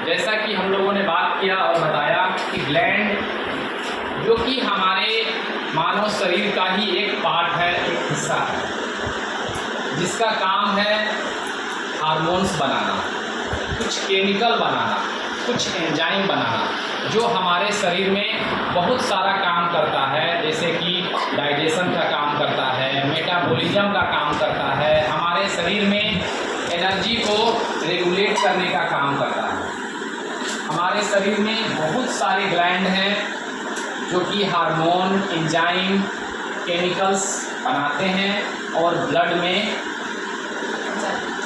जैसा कि हम लोगों ने बात किया और बताया कि ग्लैंड जो कि हमारे मानव शरीर का ही एक पार्ट है, एक हिस्सा है, जिसका काम है हार्मोन्स बनाना, कुछ केमिकल बनाना, कुछ एंजाइम बनाना, जो हमारे शरीर में बहुत सारा काम करता है, जैसे कि डाइजेशन का काम करता है, मेटाबॉलिज्म का काम करता है, हमारे शरीर में एनर्जी को रेगुलेट करने का काम करता है। हमारे शरीर में बहुत सारे ग्लैंड हैं जो कि हार्मोन, एंजाइम, केमिकल्स बनाते हैं और ब्लड में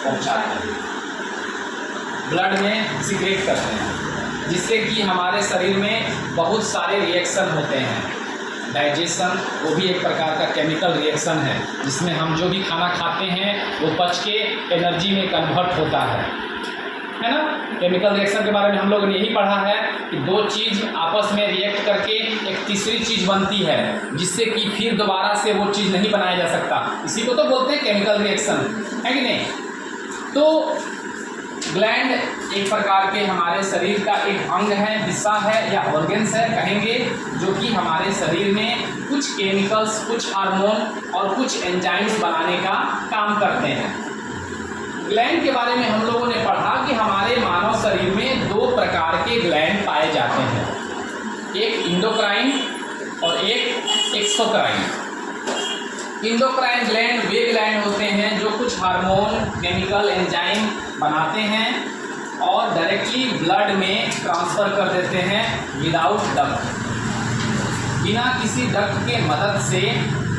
पहुंचाते हैं, ब्लड में सिक्रेट करते हैं, जिससे कि हमारे शरीर में बहुत सारे रिएक्शन होते हैं। डाइजेशन वो भी एक प्रकार का केमिकल रिएक्शन है, जिसमें हम जो भी खाना खाते हैं वो पच के एनर्जी में कन्वर्ट होता है ना। केमिकल रिएक्शन के बारे में हम लोगों ने यही पढ़ा है कि दो चीज़ आपस में रिएक्ट करके एक तीसरी चीज़ बनती है, जिससे कि फिर दोबारा से वो चीज़ नहीं बनाया जा सकता। इसी को तो बोलते हैं केमिकल रिएक्शन, है कि नहीं। तो ग्लैंड एक प्रकार के हमारे शरीर का एक अंग है, हिस्सा है या ऑर्गन्स है कहेंगे, जो कि हमारे शरीर में कुछ केमिकल्स, कुछ हार्मोन और कुछ एंजाइम्स बनाने का काम करते हैं। ग्लैंड के बारे में हम लोगों ने पढ़ा कि हमारे मानव शरीर में दो प्रकार के ग्लैंड पाए जाते हैं, एक इंडोक्राइन और एक एक्सोक्राइन। इंडोक्राइन ग्लैंड वे ग्लैंड होते हैं जो कुछ हार्मोन, केमिकल, एंजाइम बनाते हैं और डायरेक्टली ब्लड में ट्रांसफ़र कर देते हैं विदाउट डक्ट, बिना किसी डक्ट के मदद से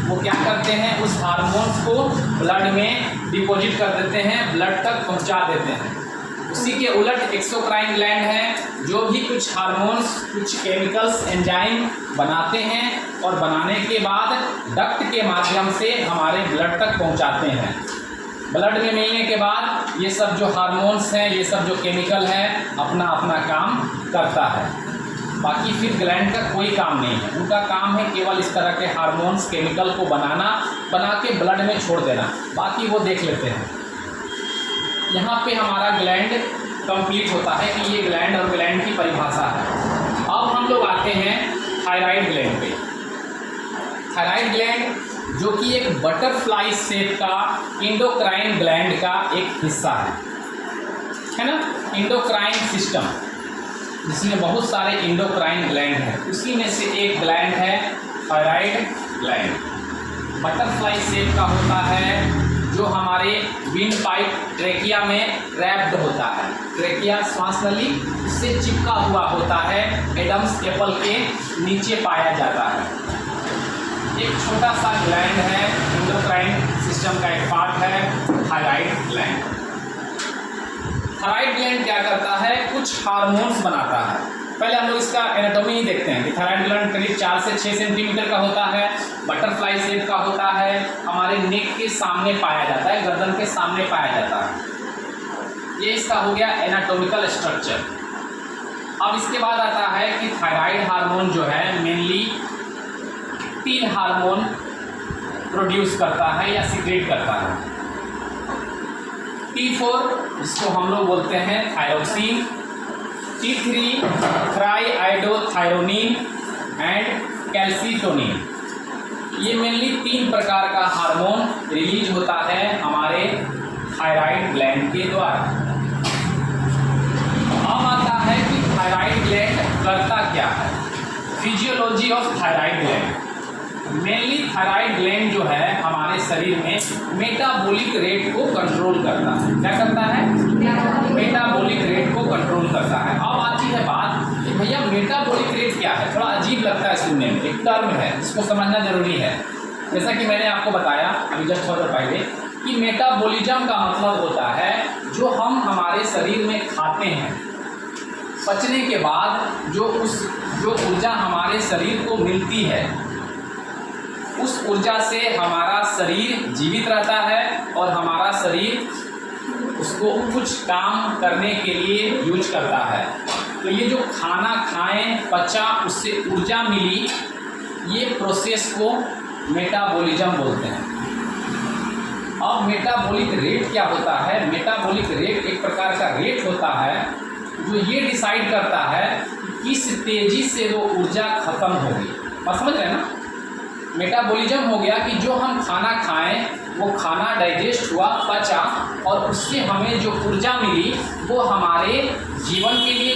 वो क्या करते हैं, उस हार्मोन्स को ब्लड में डिपॉजिट कर देते हैं, ब्लड तक पहुंचा देते हैं। उसी के उलट एक्सोक्राइन ग्लैंड है जो भी कुछ हार्मोन्स, कुछ केमिकल्स, एंजाइम बनाते हैं और बनाने के बाद डक्ट के माध्यम से हमारे ब्लड तक पहुंचाते हैं। ब्लड में मिलने के बाद ये सब जो हार्मोन्स हैं, ये सब जो केमिकल है, अपना अपना काम करता है। बाकी फिर ग्लैंड का कोई काम नहीं है, उनका काम है केवल इस तरह के हार्मोन्स, केमिकल को बना के ब्लड में छोड़ देना, बाकी वो देख लेते हैं। यहाँ पे हमारा ग्लैंड कंप्लीट होता है कि ये ग्लैंड और ग्लैंड की परिभाषा है। अब हम लोग आते हैं थायराइड ग्लैंड पे। थायराइड ग्लैंड जो कि एक बटरफ्लाई शेप का इंडोक्राइन ग्लैंड का एक हिस्सा है ना। इंडोक्राइन सिस्टम जिसमें बहुत सारे इंडोक्राइन ग्लैंड हैं, उसी में से एक ग्लैंड है थायराइड ग्लैंड। बटरफ्लाई शेप का होता है, जो हमारे विंड पाइप ट्रेकिया में रैप्ड होता है। ट्रेकिया श्वास नली उससे चिपका हुआ होता है, एडम्स एप्पल के नीचे पाया जाता है। एक छोटा सा ग्लैंड है, इंडोक्राइन सिस्टम का एक पार्ट है थायराइड ग्लैंड। थायराइड ग्लैंड क्या करता है, कुछ हार्मोन्स बनाता है। पहले हम लोग इसका एनाटॉमी ही देखते हैं कि थायराइड ग्लैंड करीब 4 से 6 सेंटीमीटर का होता है, बटरफ्लाई शेप का होता है, हमारे नेक के सामने पाया जाता है, गर्दन के सामने पाया जाता है। ये इसका हो गया एनाटॉमिकल स्ट्रक्चर। अब इसके बाद आता है कि थायराइड हार्मोन जो है मेनली 3 हार्मोन प्रोड्यूस करता है या सीक्रेट करता है। T4 जिसको हम लोग बोलते हैं थायरोक्सिन, T3 थ्राईआइडोथायरोनिन एंड कैल्सीटोनिन। ये मेनली 3 प्रकार का हार्मोन रिलीज होता है हमारे थायराइड ग्लैंड के द्वारा। अब आता है कि थायराइड ग्लैंड करता क्या है, physiology of thyroid gland. Mainly thyroid gland जो है हमारे शरीर में मेटाबॉलिक रेट को कंट्रोल करता है। क्या करता है, मेटाबॉलिक रेट को कंट्रोल करता है। अब आती है बात कि भैया मेटाबॉलिक रेट क्या है, थोड़ा अजीब लगता है सुनने में, एक टर्म है जिसको समझना जरूरी है। जैसा कि मैंने आपको बताया अभी जस्ट थोड़ा पहले कि मेटाबॉलिज्म का मतलब होता है जो हम हमारे शरीर में खाते हैं, पचने के बाद जो ऊर्जा हमारे शरीर को मिलती है, उस ऊर्जा से हमारा शरीर जीवित रहता है और हमारा शरीर उसको कुछ काम करने के लिए यूज करता है। तो ये जो खाना खाएं, पचा, उससे ऊर्जा मिली, ये प्रोसेस को मेटाबॉलिज्म बोलते हैं। अब मेटाबॉलिक रेट क्या होता है, मेटाबॉलिक रेट एक प्रकार का रेट होता है जो ये डिसाइड करता है किस तेजी से वो ऊर्जा खत्म होगी। और समझ रहे हैं ना, मेटाबॉलिज्म हो गया कि जो हम खाना खाएं वो खाना डाइजेस्ट हुआ, पचा, और उससे हमें जो ऊर्जा मिली वो हमारे जीवन के लिए